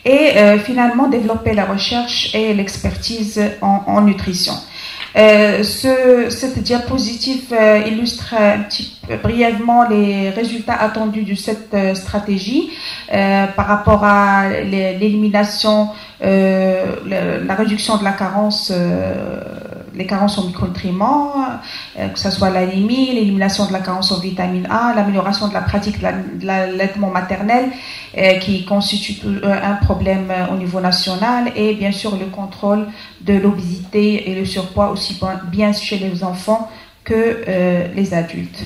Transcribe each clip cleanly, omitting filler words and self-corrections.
et finalement développer la recherche et l'expertise en nutrition. Cette diapositive illustre brièvement les résultats attendus de cette stratégie par rapport à l'élimination, la réduction de la carence, les carences en micronutriments, que ce soit l'anémie, l'élimination de la carence en vitamine A, l'amélioration de la pratique de l'allaitement maternel qui constitue un problème au niveau national, et bien sûr le contrôle de l'obésité et le surpoids aussi bien chez les enfants que les adultes.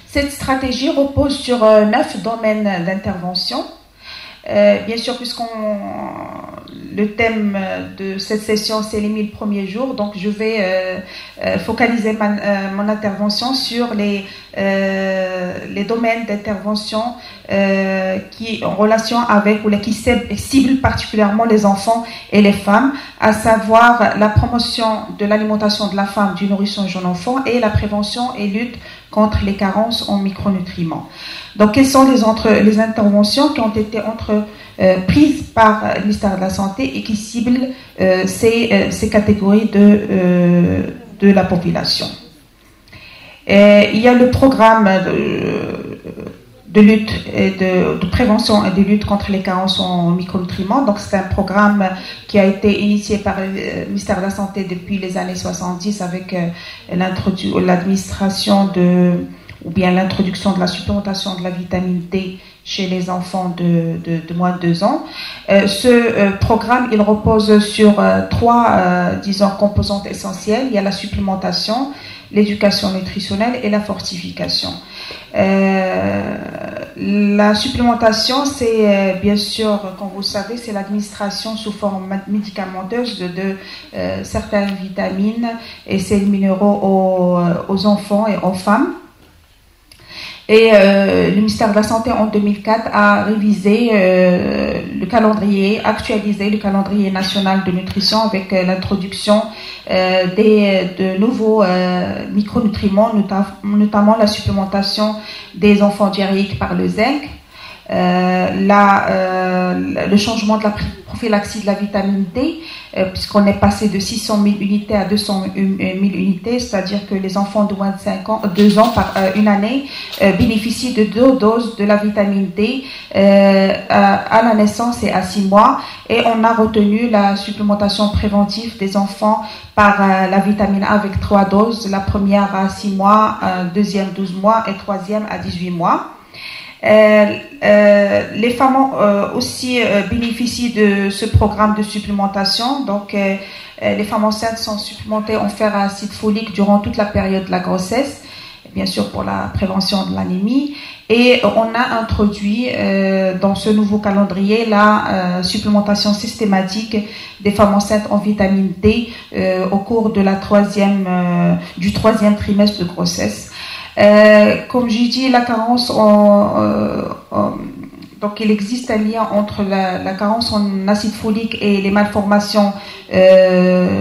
Cette stratégie repose sur 9 domaines d'intervention. Bien sûr, le thème de cette session, c'est les 1000 premiers jours, donc je vais focaliser mon intervention sur les domaines d'intervention qui en relation avec ou qui ciblent particulièrement les enfants et les femmes, à savoir la promotion de l'alimentation de la femme, du nourrisson et jeune enfant, et la prévention et lutte contre les carences en micronutriments. Donc, quelles sont les interventions qui ont été prises par le ministère de la Santé et qui ciblent ces catégories de la population? Il y a le programme de lutte et de prévention et de lutte contre les carences en micronutriments. Donc, c'est un programme qui a été initié par le ministère de la Santé depuis les années 70 avec l'administration l'introduction de la supplémentation de la vitamine D chez les enfants de moins de 2 ans. Ce programme, il repose sur 3, composantes essentielles. Il y a la supplémentation, l'éducation nutritionnelle et la fortification. La supplémentation, c'est bien sûr, comme vous le savez, c'est l'administration sous forme médicamenteuse de certaines vitamines et sels minéraux aux enfants et aux femmes. Et le ministère de la Santé en 2004 a révisé actualisé le calendrier national de nutrition avec l'introduction de nouveaux micronutriments, notamment la supplémentation des enfants diarrhéiques par le zinc, le changement de la prophylaxie de la vitamine D, puisqu'on est passé de 600 000 unités à 200 000 unités, c'est-à-dire que les enfants de moins de 2 ans par une année bénéficient de 2 doses de la vitamine D à la naissance et à 6 mois. Et on a retenu la supplémentation préventive des enfants par la vitamine A avec 3 doses, la première à 6 mois, deuxième 12 mois et troisième à 18 mois. Les femmes aussi bénéficient de ce programme de supplémentation. Donc, les femmes enceintes sont supplémentées en fer à acide folique durant toute la période de la grossesse, bien sûr pour la prévention de l'anémie. Et on a introduit dans ce nouveau calendrier la supplémentation systématique des femmes enceintes en vitamine D au cours de du 3e trimestre de grossesse. Comme j'ai dit, la carence donc il existe un lien entre la carence en acide folique et les malformations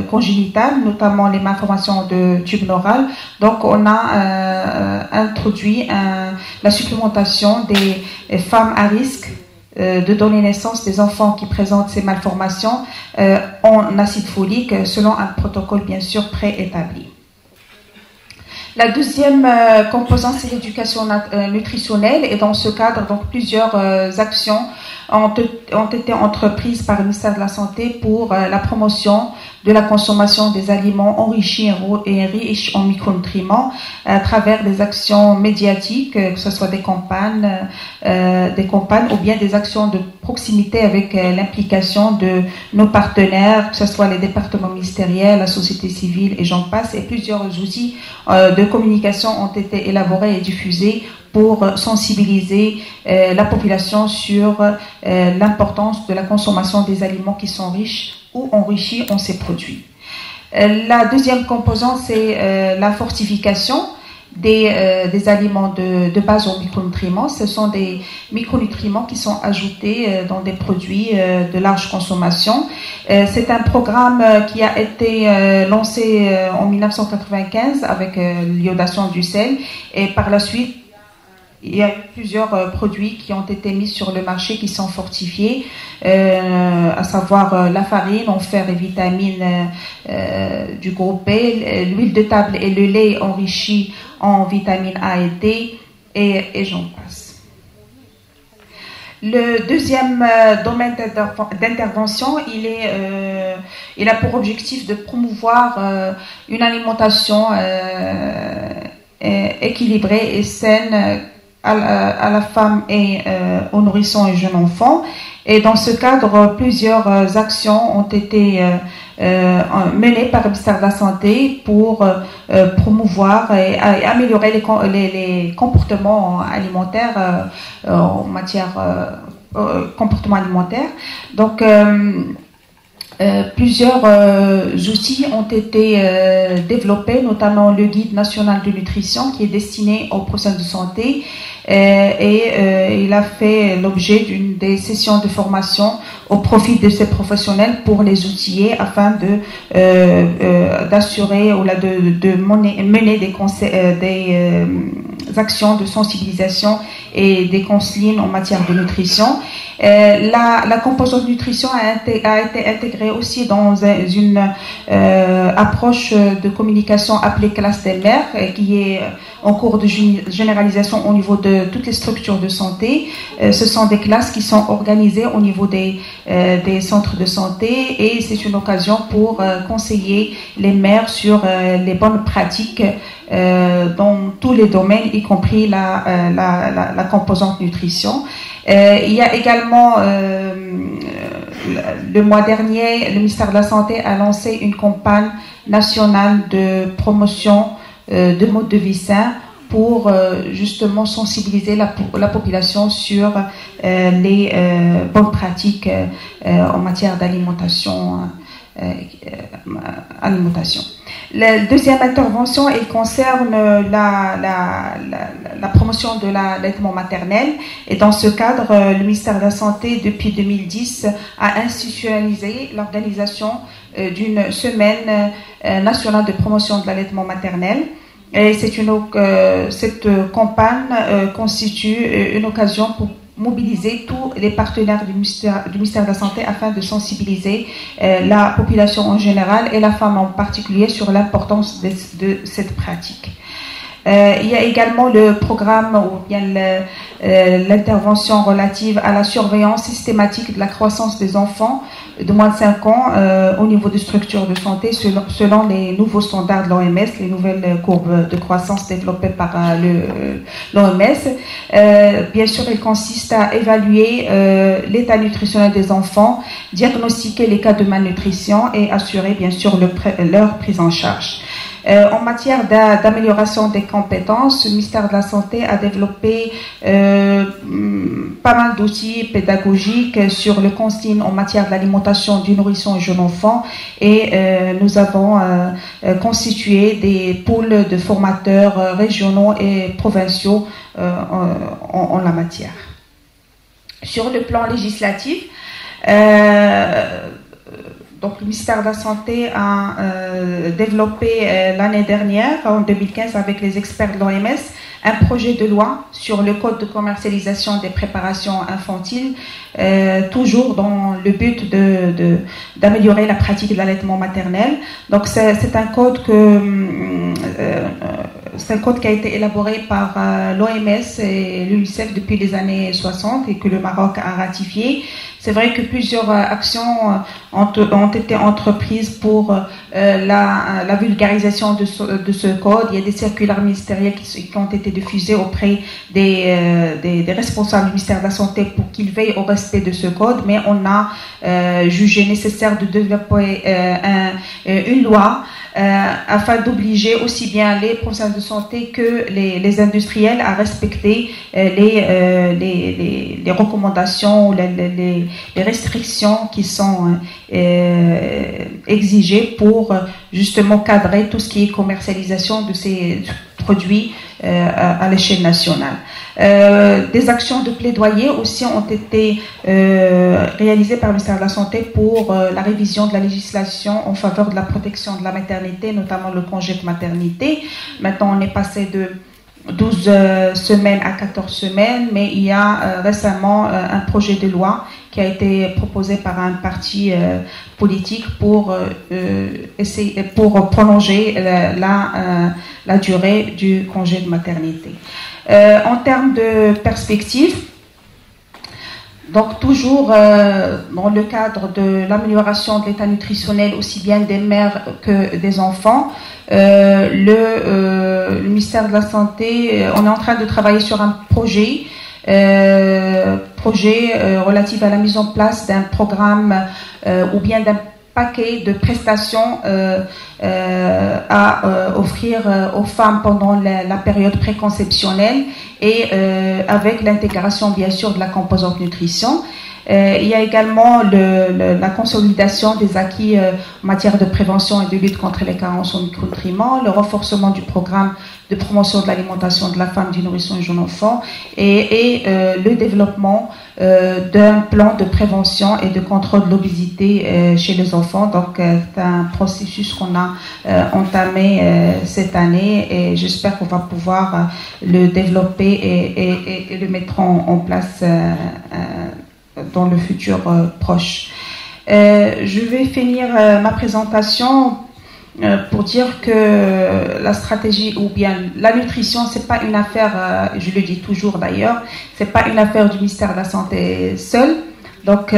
congénitales, notamment les malformations de tube neural. Donc on a introduit la supplémentation des femmes à risque de donner naissance des enfants qui présentent ces malformations en acide folique selon un protocole bien sûr préétabli. La deuxième composante, c'est l'éducation nutritionnelle, et dans ce cadre, donc, plusieurs actions ont été entreprises par le ministère de la Santé pour la promotion de la consommation des aliments enrichis et riches en micronutriments à travers des actions médiatiques, que ce soit des campagnes ou bien des actions de proximité avec l'implication de nos partenaires, que ce soit les départements ministériels, la société civile et j'en passe, et plusieurs outils de communication ont été élaborés et diffusés pour sensibiliser la population sur l'importance de la consommation des aliments qui sont riches ou enrichis en ces produits. La deuxième composante, c'est la fortification des aliments de base en micronutriments. Ce sont des micronutriments qui sont ajoutés dans des produits de large consommation. C'est un programme qui a été lancé en 1995 avec l'iodation du sel, et par la suite il y a plusieurs produits qui ont été mis sur le marché qui sont fortifiés, à savoir la farine en fer et vitamines du groupe B, l'huile de table et le lait enrichi en vitamines A et D, et j'en passe. Le deuxième domaine d'intervention, il a pour objectif de promouvoir une alimentation équilibrée et saine à la femme et aux nourrissons et jeunes enfants. Et dans ce cadre, plusieurs actions ont été menées par le ministère de la Santé pour promouvoir et améliorer les comportements alimentaires en matière comportement alimentaire. Donc, plusieurs outils ont été développés, notamment le guide national de nutrition qui est destiné aux professionnels de santé et il a fait l'objet des sessions de formation au profit de ces professionnels pour les outiller afin d'assurer ou de mener des actions de sensibilisation et des consignes en matière de nutrition. La composante nutrition a été intégrée aussi dans une approche de communication appelée classe des mères qui est en cours de généralisation au niveau de toutes les structures de santé. Ce sont des classes qui sont organisées au niveau des centres de santé et c'est une occasion pour conseiller les mères sur les bonnes pratiques dans tous les domaines, y compris la composante nutrition. Il y a également, le mois dernier, le ministère de la Santé a lancé une campagne nationale de promotion de mode de vie sain pour justement sensibiliser la population sur les bonnes pratiques en matière d'alimentation. La deuxième intervention, elle concerne la promotion de l'allaitement maternel. Et dans ce cadre, le ministère de la Santé, depuis 2010, a institutionnalisé l'organisation d'une semaine nationale de promotion de l'allaitement maternel. Et cette campagne constitue une occasion pour mobiliser tous les partenaires du ministère de la Santé afin de sensibiliser la population en général et la femme en particulier sur l'importance de cette pratique. Il y a également le programme ou bien l'intervention relative à la surveillance systématique de la croissance des enfants de moins de 5 ans au niveau des structures de santé selon les nouveaux standards de l'OMS, les nouvelles courbes de croissance développées par l'OMS. Bien sûr, il consiste à évaluer l'état nutritionnel des enfants, diagnostiquer les cas de malnutrition et assurer bien sûr leur prise en charge. En matière d'amélioration des compétences, le ministère de la Santé a développé pas mal d'outils pédagogiques sur le consigne en matière de l'alimentation du nourrisson et jeune enfant et nous avons constitué des pools de formateurs régionaux et provinciaux en la matière. Sur le plan législatif, donc, le ministère de la Santé a développé l'année dernière, en 2015, avec les experts de l'OMS, un projet de loi sur le code de commercialisation des préparations infantiles, toujours dans le but d'améliorer la pratique de l'allaitement maternel. Donc, c'est un code qui a été élaboré par l'OMS et l'UNICEF depuis les années 60 et que le Maroc a ratifié. C'est vrai que plusieurs actions ont été entreprises pour la vulgarisation de ce code. Il y a des circulaires ministériels qui ont été diffusés auprès des responsables du ministère de la Santé pour qu'ils veillent au respect de ce code, mais on a jugé nécessaire de développer une loi afin d'obliger aussi bien les professionnels de santé que les industriels à respecter les recommandations ou les restrictions qui sont exigées pour justement cadrer tout ce qui est commercialisation de ces produits à l'échelle nationale. Des actions de plaidoyer aussi ont été réalisées par le ministère de la Santé pour la révision de la législation en faveur de la protection de la maternité, notamment le congé de maternité. Maintenant, on est passé de 12 semaines à 14 semaines, mais il y a récemment un projet de loi qui a été proposé par un parti politique pour prolonger la durée du congé de maternité. En termes de perspective, donc toujours dans le cadre de l'amélioration de l'état nutritionnel aussi bien des mères que des enfants, le ministère de la Santé, on est en train de travailler sur un projet relatif à la mise en place d'un programme ou bien d'un paquet de prestations à offrir aux femmes pendant la période préconceptionnelle et avec l'intégration bien sûr de la composante nutrition. Il y a également la consolidation des acquis en matière de prévention et de lutte contre les carences en micronutriments, le renforcement du programme de promotion de l'alimentation de la femme, du nourrisson et du jeune enfant et le développement d'un plan de prévention et de contrôle de l'obésité chez les enfants. Donc c'est un processus qu'on a entamé cette année et j'espère qu'on va pouvoir le développer et le mettre en place dans le futur proche. Je vais finir ma présentation pour dire que la stratégie ou bien la nutrition, c'est pas une affaire, je le dis toujours d'ailleurs, c'est pas une affaire du ministère de la Santé seul. Donc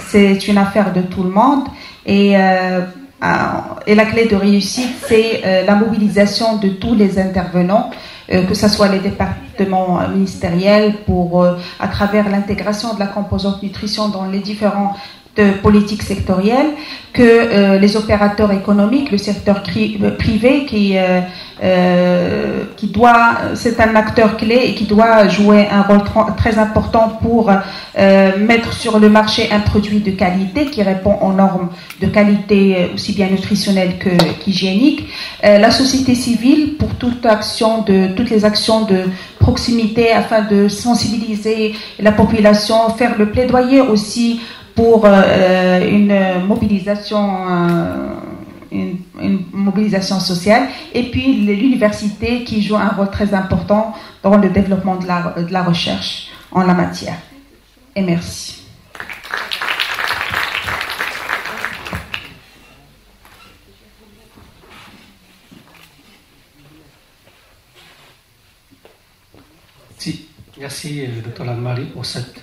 c'est une affaire de tout le monde et la clé de réussite, c'est la mobilisation de tous les intervenants, que ce soit les départements ministériels à travers l'intégration de la composante nutrition dans les différents politiques sectorielles, que les opérateurs économiques, le secteur privé c'est un acteur clé et qui doit jouer un rôle très important pour mettre sur le marché un produit de qualité qui répond aux normes de qualité aussi bien nutritionnelles qu'hygiéniques. La société civile pour toutes les actions de proximité afin de sensibiliser la population, faire le plaidoyer aussi pour une mobilisation sociale, et puis l'université qui joue un rôle très important dans le développement de la recherche en la matière. Et merci. Merci Dr Lamari pour cette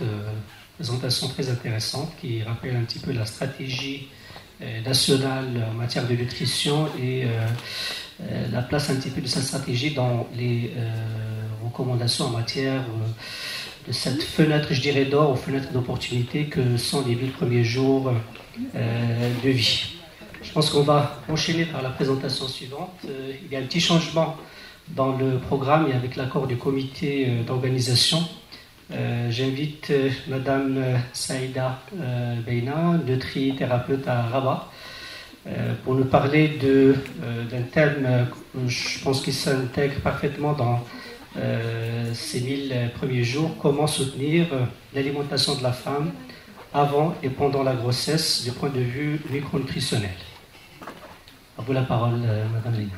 présentation très intéressante qui rappelle un petit peu la stratégie nationale en matière de nutrition et la place un petit peu de cette stratégie dans les recommandations en matière de cette fenêtre, je dirais, d'or ou fenêtre d'opportunité que sont les 1000 premiers jours de vie. Je pense qu'on va enchaîner par la présentation suivante. Il y a un petit changement dans le programme et avec l'accord du comité d'organisation. J'invite Madame Saïda Beina, nutrithérapeute à Rabat, pour nous parler d'un thème que je pense qu'il s'intègre parfaitement dans ces 1000 premiers jours, comment soutenir l'alimentation de la femme avant et pendant la grossesse du point de vue micronutritionnel. À vous la parole, Madame Beina.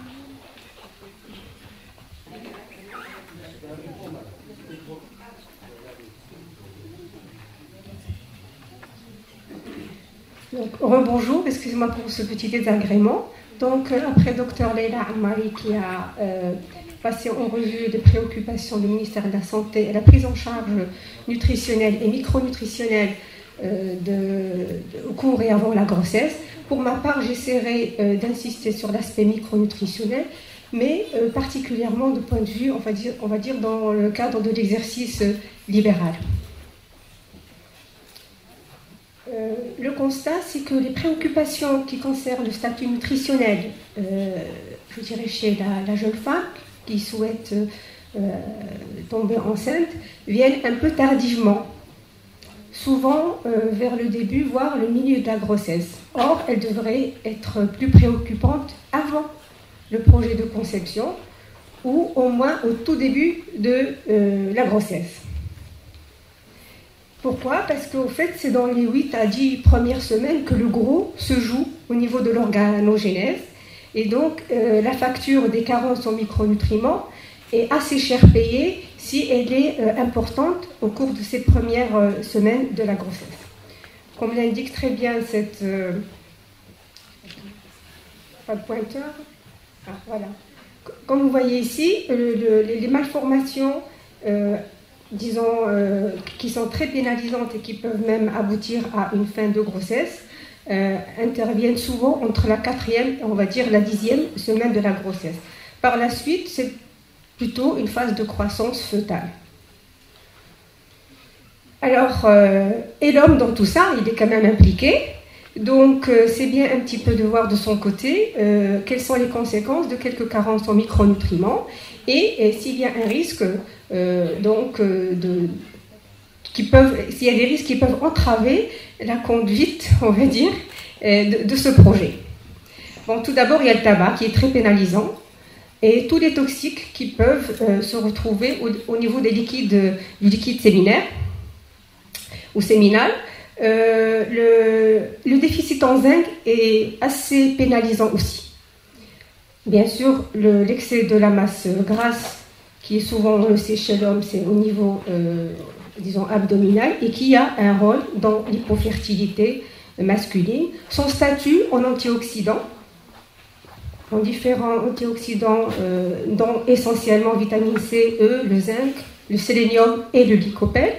Donc, rebonjour, excusez-moi pour ce petit désagrément. Donc, après Dr Leila Ammari qui a passé en revue les préoccupations du ministère de la Santé et la prise en charge nutritionnelle et micronutritionnelle au cours et avant la grossesse, pour ma part, j'essaierai d'insister sur l'aspect micronutritionnel, mais particulièrement de point de vue, on va dire dans le cadre de l'exercice libéral. Le constat, c'est que les préoccupations qui concernent le statut nutritionnel, je dirais chez la jeune femme qui souhaite tomber enceinte, viennent un peu tardivement, souvent vers le début, voire le milieu de la grossesse. Or, elles devraient être plus préoccupantes avant le projet de conception ou au moins au tout début de la grossesse. Pourquoi ? Parce qu'au fait, c'est dans les 8 à 10 premières semaines que le gros se joue au niveau de l'organogénèse. Et donc, la facture des carences en micronutriments est assez cher payée si elle est importante au cours de ces premières semaines de la grossesse. Comme l'indique très bien cette... pas de pointeur. Ah, voilà. Comme vous voyez ici, les malformations, disons, qui sont très pénalisantes et qui peuvent même aboutir à une fin de grossesse, interviennent souvent entre la 4e et on va dire la 10e semaine de la grossesse. Par la suite, c'est plutôt une phase de croissance fœtale. Alors, et l'homme dans tout ça, il est quand même impliqué. Donc, c'est bien un petit peu de voir de son côté quelles sont les conséquences de quelques carences en micronutriments et s'il y a un risque, s'il y a des risques qui peuvent entraver la conduite, on va dire, de ce projet. Bon, tout d'abord, il y a le tabac qui est très pénalisant et tous les toxiques qui peuvent se retrouver au niveau du liquide séminaire ou séminal. Le déficit en zinc est assez pénalisant aussi. Bien sûr, l'excès de la masse grasse, qui est souvent, on le sait chez l'homme, c'est au niveau, disons, abdominal, et qui a un rôle dans l'hypofertilité masculine. Son statut en antioxydant, en différents antioxydants, dont essentiellement vitamine C, E, le zinc, le sélénium et le lycopène.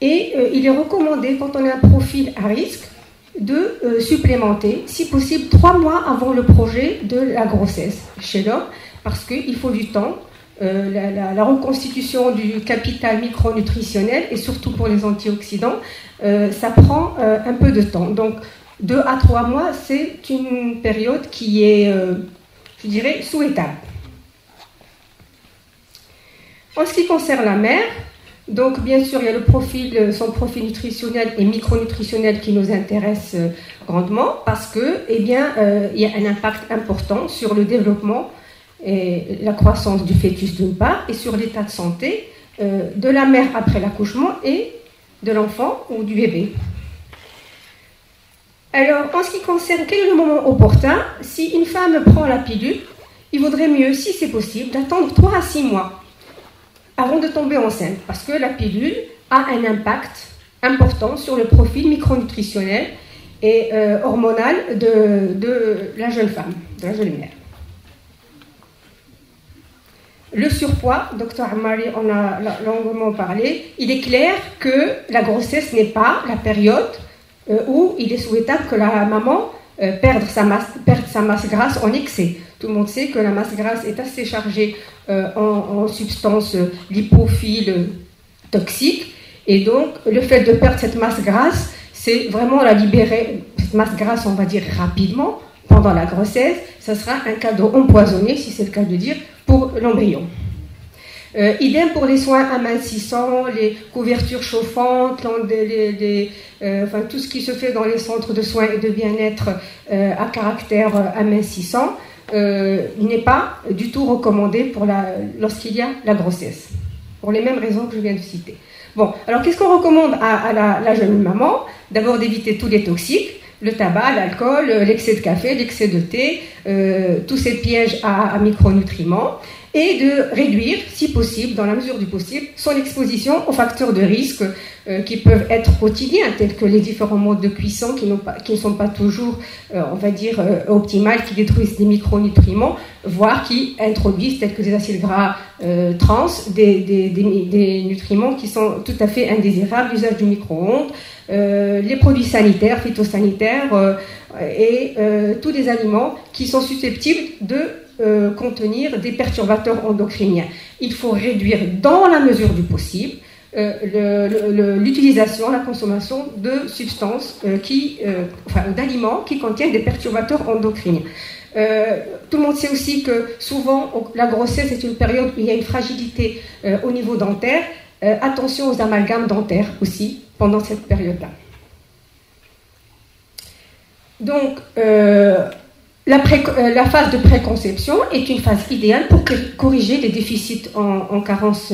Et il est recommandé, quand on a un profil à risque, de supplémenter, si possible, 3 mois avant le projet de la grossesse chez l'homme, parce qu'il faut du temps. La reconstitution du capital micronutritionnel, et surtout pour les antioxydants, ça prend un peu de temps. Donc, 2 à 3 mois, c'est une période qui est, je dirais, souhaitable. En ce qui concerne la mère, donc bien sûr, il y a son profil nutritionnel et micronutritionnel qui nous intéresse grandement parce que, il y a un impact important sur le développement et la croissance du fœtus d'une part et sur l'état de santé de la mère après l'accouchement et de l'enfant ou du bébé. Alors, en ce qui concerne quel est le moment opportun, si une femme prend la pilule, il vaudrait mieux, si c'est possible, d'attendre 3 à 6 mois avant de tomber enceinte, parce que la pilule a un impact important sur le profil micronutritionnel et hormonal de la jeune femme, de la jeune mère. Le surpoids, Dr Ammari en a longuement parlé, il est clair que la grossesse n'est pas la période où il est souhaitable que la maman perde sa masse grasse en excès. Tout le monde sait que la masse grasse est assez chargée en substances lipophiles toxiques. Et donc, le fait de perdre cette masse grasse, c'est vraiment la libérer, cette masse grasse, on va dire, rapidement, pendant la grossesse. Ça sera un cadeau empoisonné, si c'est le cas de dire, pour l'embryon. Idem pour les soins amincissants, les couvertures chauffantes, enfin, tout ce qui se fait dans les centres de soins et de bien-être à caractère amincissant. N'est pas du tout recommandé lorsqu'il y a la grossesse, pour les mêmes raisons que je viens de citer. Bon, alors qu'est-ce qu'on recommande à la jeune maman? D'abord d'éviter tous les toxiques, le tabac, l'alcool, l'excès de café, l'excès de thé, tous ces pièges à micronutriments, et de réduire, si possible, dans la mesure du possible, son exposition aux facteurs de risque qui peuvent être quotidiens, tels que les différents modes de cuisson qui ne sont pas toujours, on va dire, optimales, qui détruisent des micronutriments, voire qui introduisent, tels que des acides gras trans, des nutriments qui sont tout à fait indésirables, l'usage du micro-ondes, les produits sanitaires, phytosanitaires et tous les aliments qui sont susceptibles de contenir des perturbateurs endocriniens. Il faut réduire dans la mesure du possible l'utilisation, la consommation de substances d'aliments qui contiennent des perturbateurs endocriniens. Tout le monde sait aussi que souvent la grossesse est une période où il y a une fragilité au niveau dentaire. Attention aux amalgames dentaires aussi pendant cette période-là. Donc, la phase de préconception est une phase idéale pour corriger les déficits en carence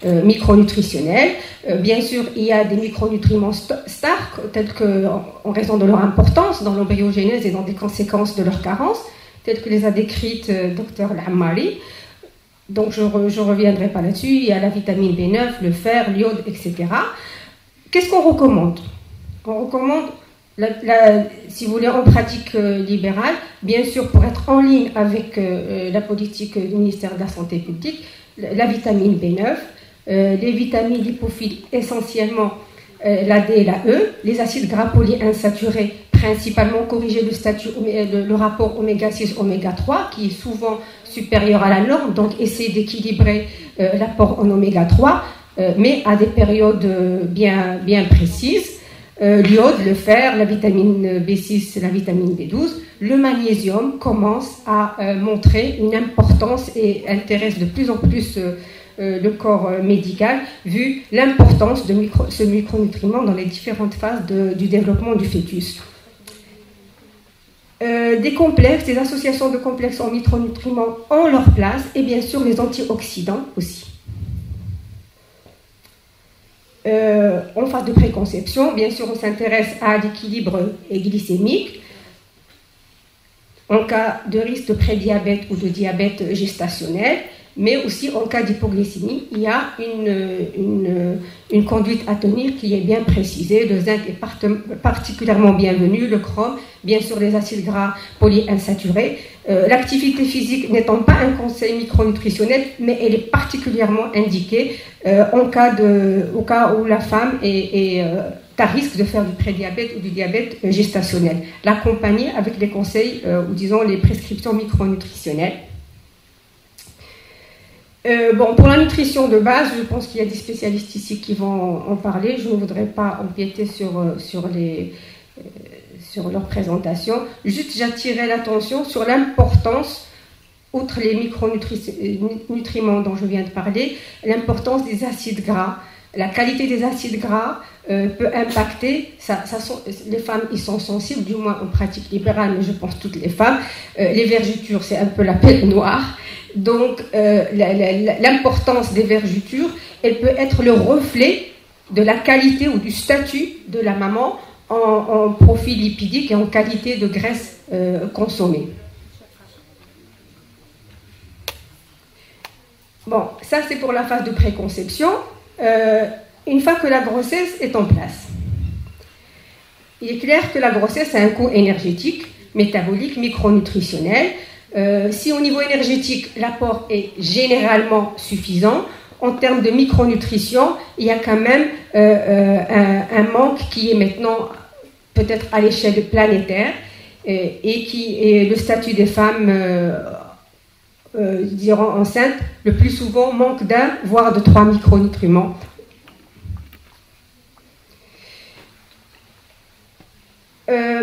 micronutritionnelle. Bien sûr, il y a des micronutriments stars, tels que, en raison de leur importance dans l'embryogénèse et dans des conséquences de leur carence, tels que les a décrites Dr Ammari. Donc je ne reviendrai pas là-dessus. Il y a la vitamine B9, le fer, l'iode, etc. Qu'est-ce qu'on recommande? On recommande, si vous voulez, en pratique libérale, bien sûr pour être en ligne avec la politique du ministère de la Santé publique, la vitamine B9, les vitamines lipophiles essentiellement la D et la E, les acides gras polyinsaturés, principalement corriger le rapport oméga 6, oméga 3, qui est souvent supérieur à la norme, donc essayer d'équilibrer l'apport en oméga 3, mais à des périodes bien précises. L'iode, le fer, la vitamine B6, la vitamine B12, le magnésium commence à montrer une importance et intéresse de plus en plus le corps médical, vu l'importance de ce micronutriment dans les différentes phases du développement du fœtus. Des complexes, des associations de complexes en micronutriments ont leur place, et bien sûr les antioxydants aussi. En phase de préconception, bien sûr on s'intéresse à l'équilibre glycémique. En cas de risque de prédiabète ou de diabète gestationnel, mais aussi en cas d'hypoglycémie, il y a une conduite à tenir qui est bien précisée. Le zinc est particulièrement bienvenu, le chrome, bien sûr les acides gras polyinsaturés. L'activité physique n'étant pas un conseil micronutritionnel, mais elle est particulièrement indiquée au cas où la femme est à risque de faire du prédiabète ou du diabète gestationnel. L'accompagner avec les conseils ou disons les prescriptions micronutritionnelles. Pour la nutrition de base, je pense qu'il y a des spécialistes ici qui vont en parler. Je ne voudrais pas empiéter sur leur présentation. Juste, j'attirais l'attention sur l'importance, outre les micronutriments dont je viens de parler, l'importance des acides gras. La qualité des acides gras peut impacter, les femmes y sont sensibles, du moins en pratique libérale, mais je pense toutes les femmes. Les vergetures, c'est un peu la pelle noire. Donc, l'importance des vergetures, elle peut être le reflet de la qualité ou du statut de la maman en profil lipidique et en qualité de graisse consommée. Bon, ça c'est pour la phase de préconception. Une fois que la grossesse est en place, il est clair que la grossesse a un coût énergétique, métabolique, micronutritionnel. Si au niveau énergétique, l'apport est généralement suffisant, en termes de micronutrition, il y a quand même un manque qui est maintenant peut-être à l'échelle planétaire et qui est le statut des femmes enceintes, le plus souvent manque d'un, voire de 3 micronutriments.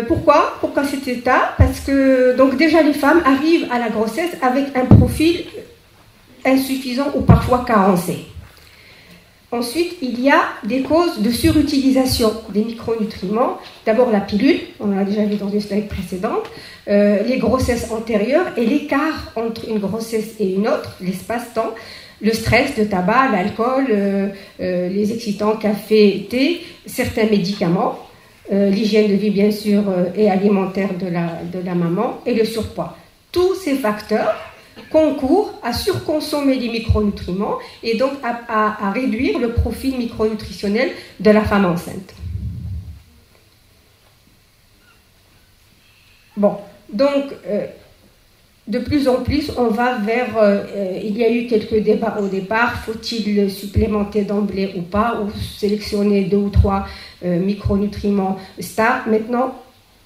Pourquoi cet état? Parce que donc déjà les femmes arrivent à la grossesse avec un profil insuffisant ou parfois carencé. Ensuite, il y a des causes de surutilisation des micronutriments. D'abord la pilule, on l'a déjà vu dans une slide précédente, les grossesses antérieures et l'écart entre une grossesse et une autre, l'espace-temps, le stress, le tabac, l'alcool, les excitants, café, thé, certains médicaments. L'hygiène de vie bien sûr et alimentaire de la maman et le surpoids. Tous ces facteurs concourent à surconsommer les micronutriments et donc à réduire le profil micronutritionnel de la femme enceinte. Bon, donc de plus en plus on va vers, il y a eu quelques débats au départ, faut-il supplémenter d'emblée ou pas, ou sélectionner 2 ou 3 micronutriments stars. Maintenant,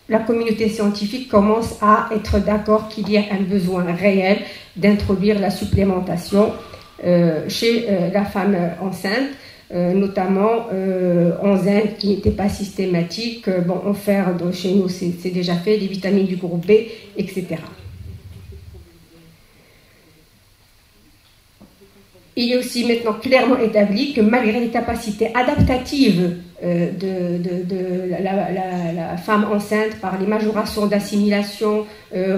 la communauté scientifique commence à être d'accord qu'il y a un besoin réel d'introduire la supplémentation chez la femme enceinte, notamment en zinc qui n'était pas systématique, en fer chez nous c'est déjà fait, les vitamines du groupe B, etc. Il est aussi maintenant clairement établi que malgré les capacités adaptatives de la femme enceinte par les majorations d'assimilation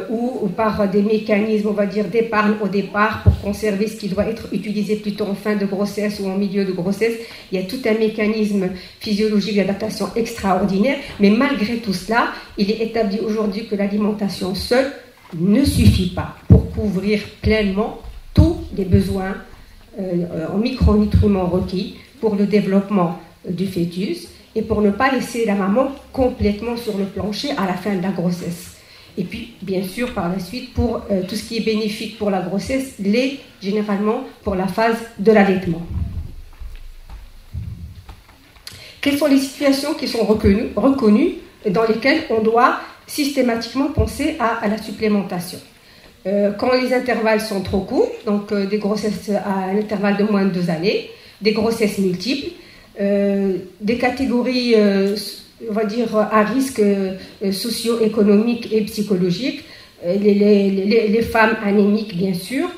ou par des mécanismes, on va dire, d'épargne au départ pour conserver ce qui doit être utilisé plutôt en fin de grossesse ou en milieu de grossesse, il y a tout un mécanisme physiologique d'adaptation extraordinaire, mais malgré tout cela, il est établi aujourd'hui que l'alimentation seule ne suffit pas pour couvrir pleinement tous des besoins en micronutriments requis pour le développement du fœtus et pour ne pas laisser la maman complètement sur le plancher à la fin de la grossesse. Et puis, bien sûr, par la suite, pour tout ce qui est bénéfique pour la grossesse, l'est généralement pour la phase de l'allaitement. Quelles sont les situations qui sont reconnues dans lesquelles on doit systématiquement penser à la supplémentation? Quand les intervalles sont trop courts, donc des grossesses à un intervalle de moins de 2 années, des grossesses multiples, des catégories, on va dire, à risque socio-économique et psychologique, les femmes anémiques, bien sûr,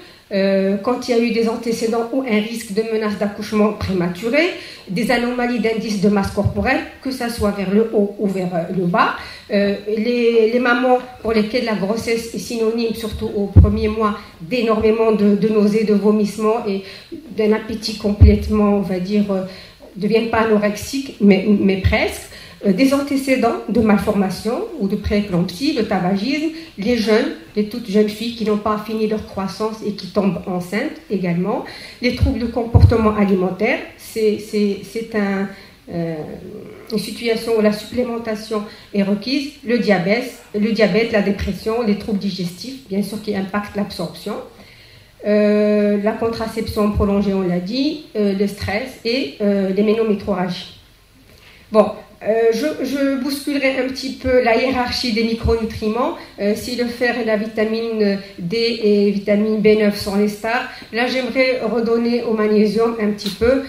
quand il y a eu des antécédents ou un risque de menace d'accouchement prématuré, des anomalies d'indice de masse corporelle, que ça soit vers le haut ou vers le bas, les mamans pour lesquelles la grossesse est synonyme, surtout au premier mois, d'énormément de nausées, de vomissements et d'un appétit complètement, on va dire, ne deviennent pas anorexiques, mais presque. Des antécédents de malformation ou de prééclampsie, le tabagisme, les toutes jeunes filles qui n'ont pas fini leur croissance et qui tombent enceintes également, les troubles de comportement alimentaire, c'est une situation où la supplémentation est requise, le diabète, la dépression, les troubles digestifs, bien sûr qui impactent l'absorption, la contraception prolongée, on l'a dit, le stress et les ménométrorragies. Bon. Je bousculerai un petit peu la hiérarchie des micronutriments. Si le fer et la vitamine D et vitamine B9 sont les stars, là j'aimerais redonner au magnésium un petit peu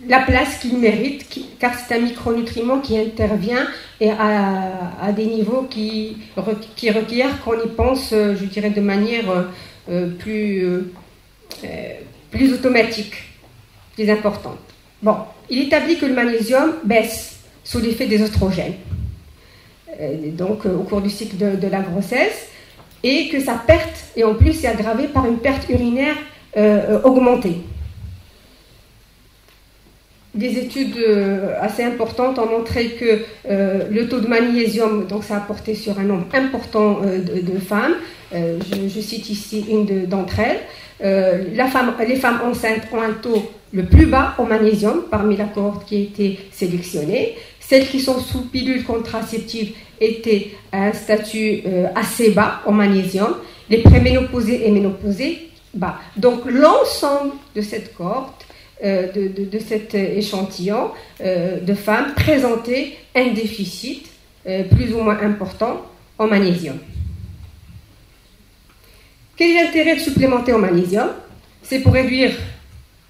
la place qu'il mérite, car c'est un micronutriment qui intervient et à des niveaux qui requièrent qu'on y pense, je dirais, de manière plus automatique. Plus importante. Bon, il établit que le magnésium baisse sous l'effet des oestrogènes, donc au cours du cycle de la grossesse, et que sa perte, et en plus, est aggravée par une perte urinaire augmentée. Des études assez importantes ont montré que le taux de magnésium, donc ça a porté sur un nombre important de femmes, je cite ici une d'entre elles, les femmes enceintes ont un taux le plus bas en magnésium parmi la cohorte qui a été sélectionnée. Celles qui sont sous pilule contraceptive étaient à un statut assez bas en magnésium. Les préménopausées et ménopausées, bas. Donc l'ensemble de cette cohorte, de cet échantillon de femmes présentait un déficit plus ou moins important en magnésium. Quel est l'intérêt de supplémenter en magnésium? C'est pour réduire,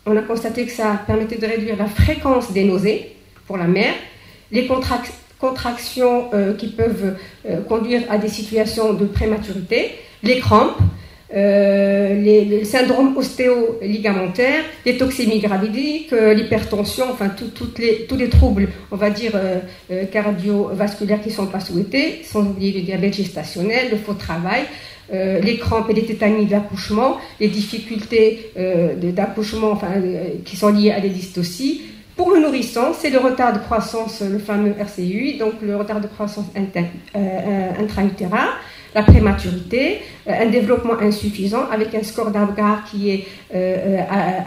on a constaté que ça permettait de réduire la fréquence des nausées pour la mère, les contractions qui peuvent conduire à des situations de prématurité, les crampes, les syndromes ostéo-ligamentaires, les toxémies gravidiques, l'hypertension, enfin tous les troubles, on va dire, cardiovasculaires qui ne sont pas souhaités, sans oublier le diabète gestationnel, le faux travail, les crampes et les tétanies de l'accouchement, les difficultés d'accouchement qui sont liées à des dystocies. Pour le nourrisson, c'est le retard de croissance, le fameux RCUI, donc le retard de croissance intra-utérin, la prématurité, un développement insuffisant avec un score d'Apgar qui est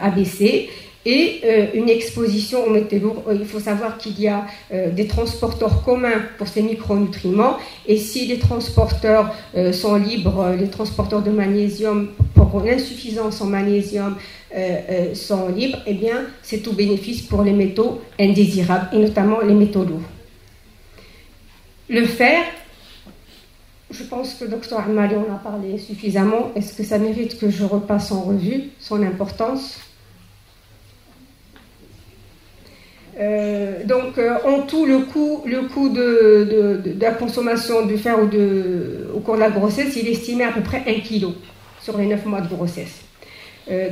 abaissé et une exposition aux métaux lourds. Il faut savoir qu'il y a des transporteurs communs pour ces micronutriments et si les transporteurs sont libres, les transporteurs de magnésium pour l'insuffisance en magnésium sont libres, eh bien c'est tout bénéfice pour les métaux indésirables et notamment les métaux lourds. Le fer, je pense que Dr Amali en a parlé suffisamment. Est-ce que ça mérite que je repasse en revue son importance? En tout, le coût de la consommation du fer au cours de la grossesse, il est estimé à peu près 1 kg sur les 9 mois de grossesse,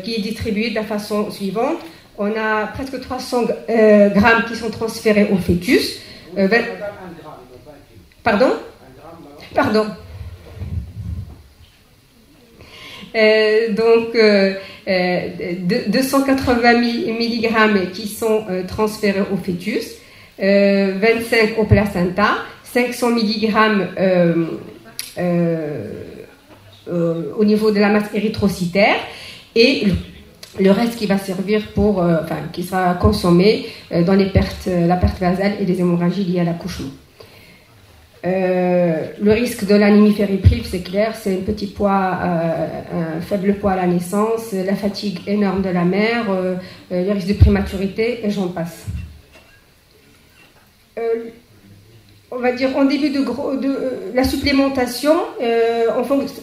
qui est distribué de la façon suivante. On a presque 300 grammes qui sont transférés au fœtus. Pardon ? 280 mg qui sont transférés au fœtus, 25 au placenta, 500 mg au niveau de la masse érythrocytaire, et le reste qui va servir pour, qui sera consommé dans la perte vasale et les hémorragies liées à l'accouchement. Le risque de l'anémie fériprive, c'est clair, c'est un petit poids, un faible poids à la naissance, la fatigue énorme de la mère, le risque de prématurité, et j'en passe. On va dire en début de la supplémentation,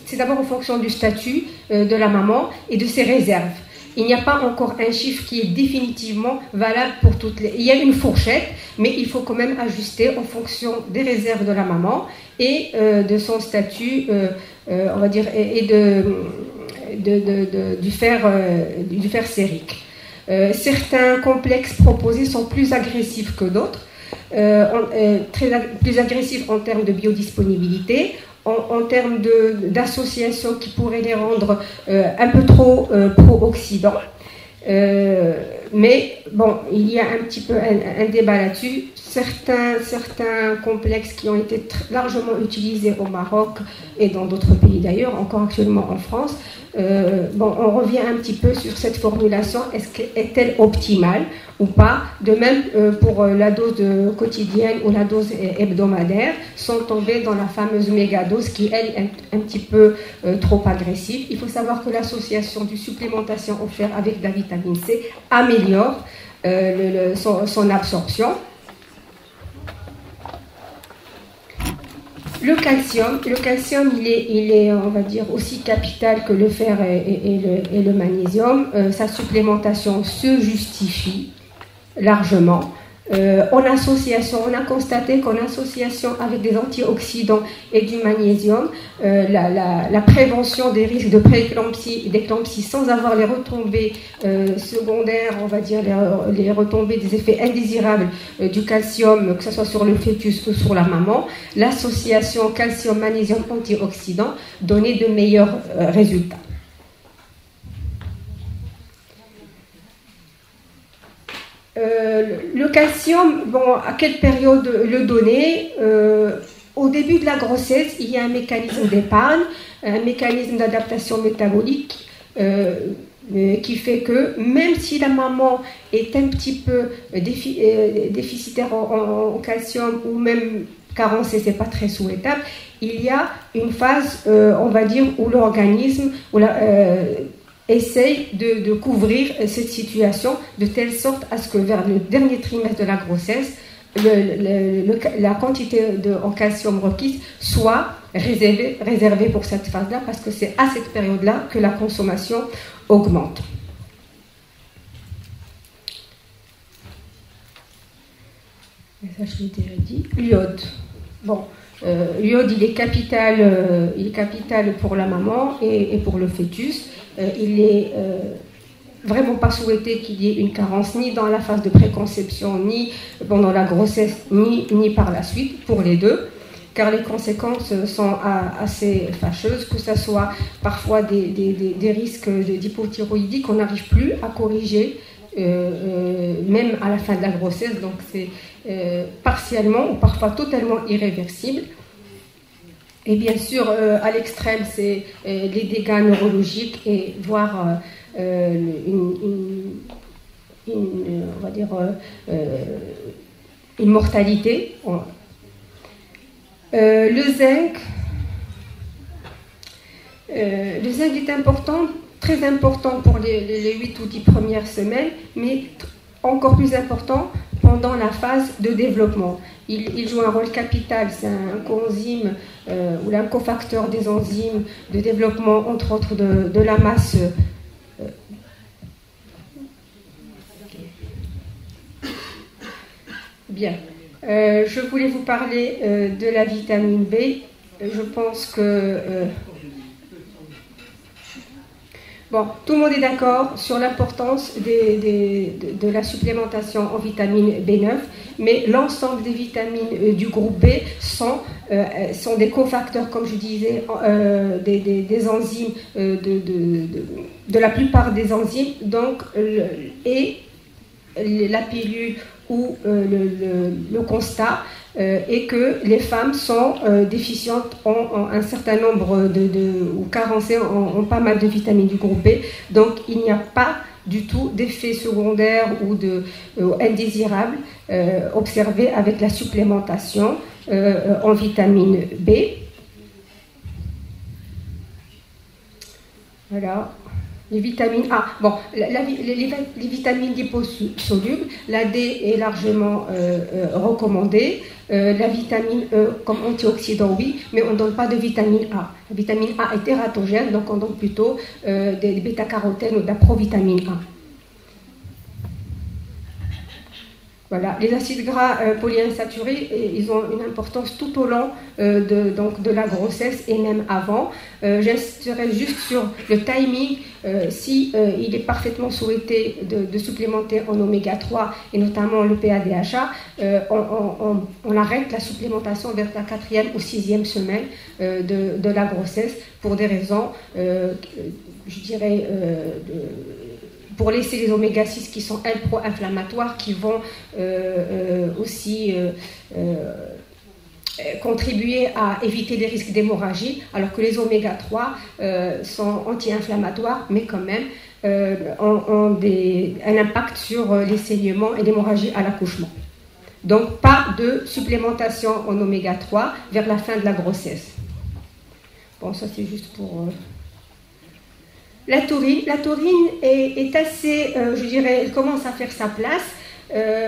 c'est d'abord en fonction du statut de la maman et de ses réserves. Il n'y a pas encore un chiffre qui est définitivement valable pour toutes les... Il y a une fourchette, mais il faut quand même ajuster en fonction des réserves de la maman et de son statut, on va dire, et du fer sérique. Certains complexes proposés sont plus agressifs que d'autres, plus agressifs en termes de biodisponibilité, en termes d'associations qui pourraient les rendre un peu trop pro-Occident. Mais bon, il y a un petit peu un débat là-dessus. Certains complexes qui ont été largement utilisés au Maroc et dans d'autres pays d'ailleurs, encore actuellement en France, on revient un petit peu sur cette formulation. Est-elle optimale ou pas? De même pour la dose quotidienne ou la dose hebdomadaire, sont tombés dans la fameuse mégadose qui, elle, est un petit peu trop agressive. Il faut savoir que l'association du supplémentation offerte avec de la vitamine C améliore son absorption. Le calcium, il est, on va dire, aussi capital que le fer et le magnésium. Sa supplémentation se justifie largement. On a constaté qu'en association avec des antioxydants et du magnésium, la prévention des risques de prééclampsie et d'éclampsie sans avoir les retombées secondaires, on va dire les retombées des effets indésirables du calcium, que ce soit sur le fœtus ou sur la maman, l'association calcium-magnésium-antioxydant donnait de meilleurs résultats. Le calcium, à quelle période le donner? Au début de la grossesse, il y a un mécanisme d'épargne, un mécanisme d'adaptation métabolique qui fait que même si la maman est un petit peu déficitaire en calcium ou même carencée, c'est pas très souhaitable, il y a une phase, on va dire, où l'organisme essaye de couvrir cette situation de telle sorte à ce que vers le dernier trimestre de la grossesse, la quantité en calcium requise soit réservée pour cette phase-là, parce que c'est à cette période-là que la consommation augmente. Et ça, je l'ai déjà dit. L'iode. L'iode, il est capital pour la maman et pour le fœtus. Il est vraiment pas souhaité qu'il y ait une carence ni dans la phase de préconception, ni pendant la grossesse, ni par la suite, pour les deux, car les conséquences sont assez fâcheuses, que ce soit parfois des risques d'hypothyroïdie qu'on n'arrive plus à corriger, même à la fin de la grossesse, donc c'est partiellement ou parfois totalement irréversible. Et bien sûr, à l'extrême, c'est les dégâts neurologiques et voire on va dire une mortalité. Le zinc est important, très important pour les 8 ou 10 premières semaines, mais encore plus important pendant la phase de développement. Il joue un rôle capital, c'est un coenzyme ou un cofacteur des enzymes de développement, entre autres, de la masse. Bien. Je voulais vous parler de la vitamine B. Je pense que... tout le monde est d'accord sur l'importance de la supplémentation en vitamine B9, mais l'ensemble des vitamines du groupe B sont des cofacteurs, comme je disais, des enzymes, de la plupart des enzymes, donc, et la pilule ou le constat est que les femmes sont déficientes en un certain nombre ou carencées en pas mal de vitamines du groupe B. Donc il n'y a pas du tout d'effets secondaires ou indésirables observés avec la supplémentation en vitamine B. Voilà. Les vitamines A. Bon, les vitamines liposolubles, la D est largement recommandée. La vitamine E comme antioxydant, oui, mais on ne donne pas de vitamine A. La vitamine A est tératogène, donc on donne plutôt des bêta-carotènes ou de la provitamine A. Voilà, les acides gras polyinsaturés, ils ont une importance tout au long de la grossesse et même avant. J'insisterai juste sur le timing. Si il est parfaitement souhaité de supplémenter en oméga 3 et notamment le PADHA, on arrête la supplémentation vers la 4e ou 6e semaine de la grossesse pour des raisons, je dirais, pour laisser les oméga 6 qui sont, elles, pro-inflammatoires, qui vont aussi contribuer à éviter les risques d'hémorragie, alors que les oméga 3 sont anti-inflammatoires, mais quand même ont un impact sur les saignements et l'hémorragie à l'accouchement. Donc pas de supplémentation en oméga 3 vers la fin de la grossesse. Bon, ça c'est juste pour... La taurine est assez, je dirais, elle commence à faire sa place,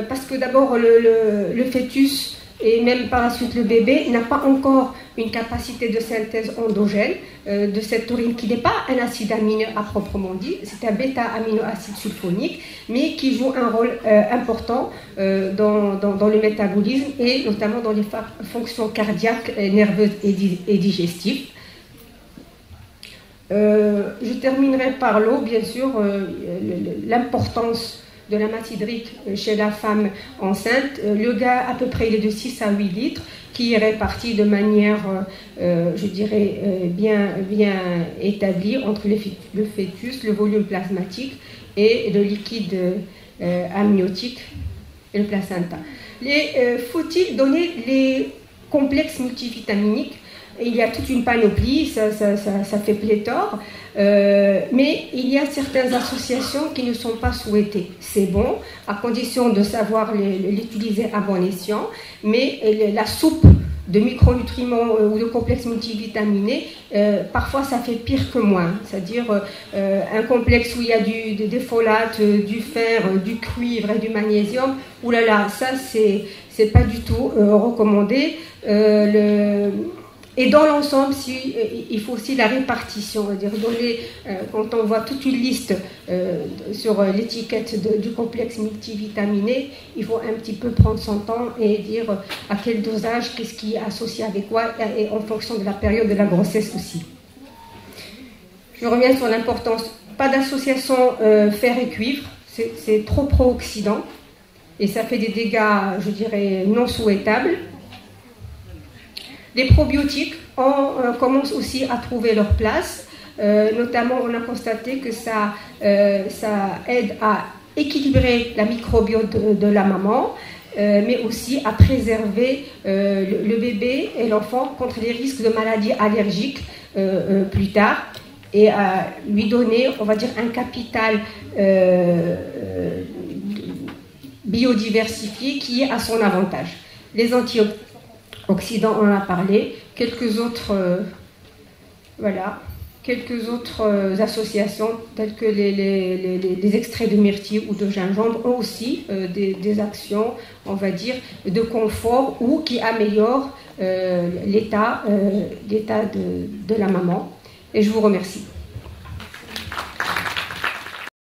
parce que d'abord le fœtus et même par la suite le bébé n'a pas encore une capacité de synthèse endogène de cette taurine qui n'est pas un acide aminé à proprement dit, c'est un bêta-aminoacide sulfonique, mais qui joue un rôle important dans le métabolisme et notamment dans les fonctions cardiaques, nerveuses et digestives. Je terminerai par l'eau, bien sûr, l'importance de la masse hydrique chez la femme enceinte. Le gars, à peu près, il est de 6 à 8 litres, qui est réparti de manière, je dirais, bien établie entre le fœtus, le volume plasmatique et le liquide amniotique et le placenta. Faut-il donner les complexes multivitaminiques? Il y a toute une panoplie, ça fait pléthore, mais il y a certaines associations qui ne sont pas souhaitées. C'est bon, à condition de savoir l'utiliser à bon escient, mais la soupe de micronutriments ou de complexes multivitaminés, parfois ça fait pire que moins. C'est-à-dire un complexe où il y a des folates, du fer, du cuivre et du magnésium, oulala, ça c'est pas du tout recommandé. Et dans l'ensemble, il faut aussi la répartition, c'est-à-dire quand on voit toute une liste sur l'étiquette du complexe multivitaminé, il faut un petit peu prendre son temps et dire à quel dosage, qu'est-ce qui est associé avec quoi, et en fonction de la période de la grossesse aussi. Je reviens sur l'importance, pas d'association fer et cuivre, c'est trop pro-oxydant, et ça fait des dégâts, je dirais, non souhaitables. Les probiotiques, on commence aussi à trouver leur place. Notamment, on a constaté que ça aide à équilibrer la microbiote de la maman, mais aussi à préserver le bébé et l'enfant contre les risques de maladies allergiques plus tard, et à lui donner, on va dire, un capital biodiversifié qui est à son avantage. Les antioxydants, on en a parlé, quelques autres associations telles que les extraits de myrtille ou de gingembre ont aussi des actions, on va dire, de confort ou qui améliorent l'état de la maman. Et je vous remercie.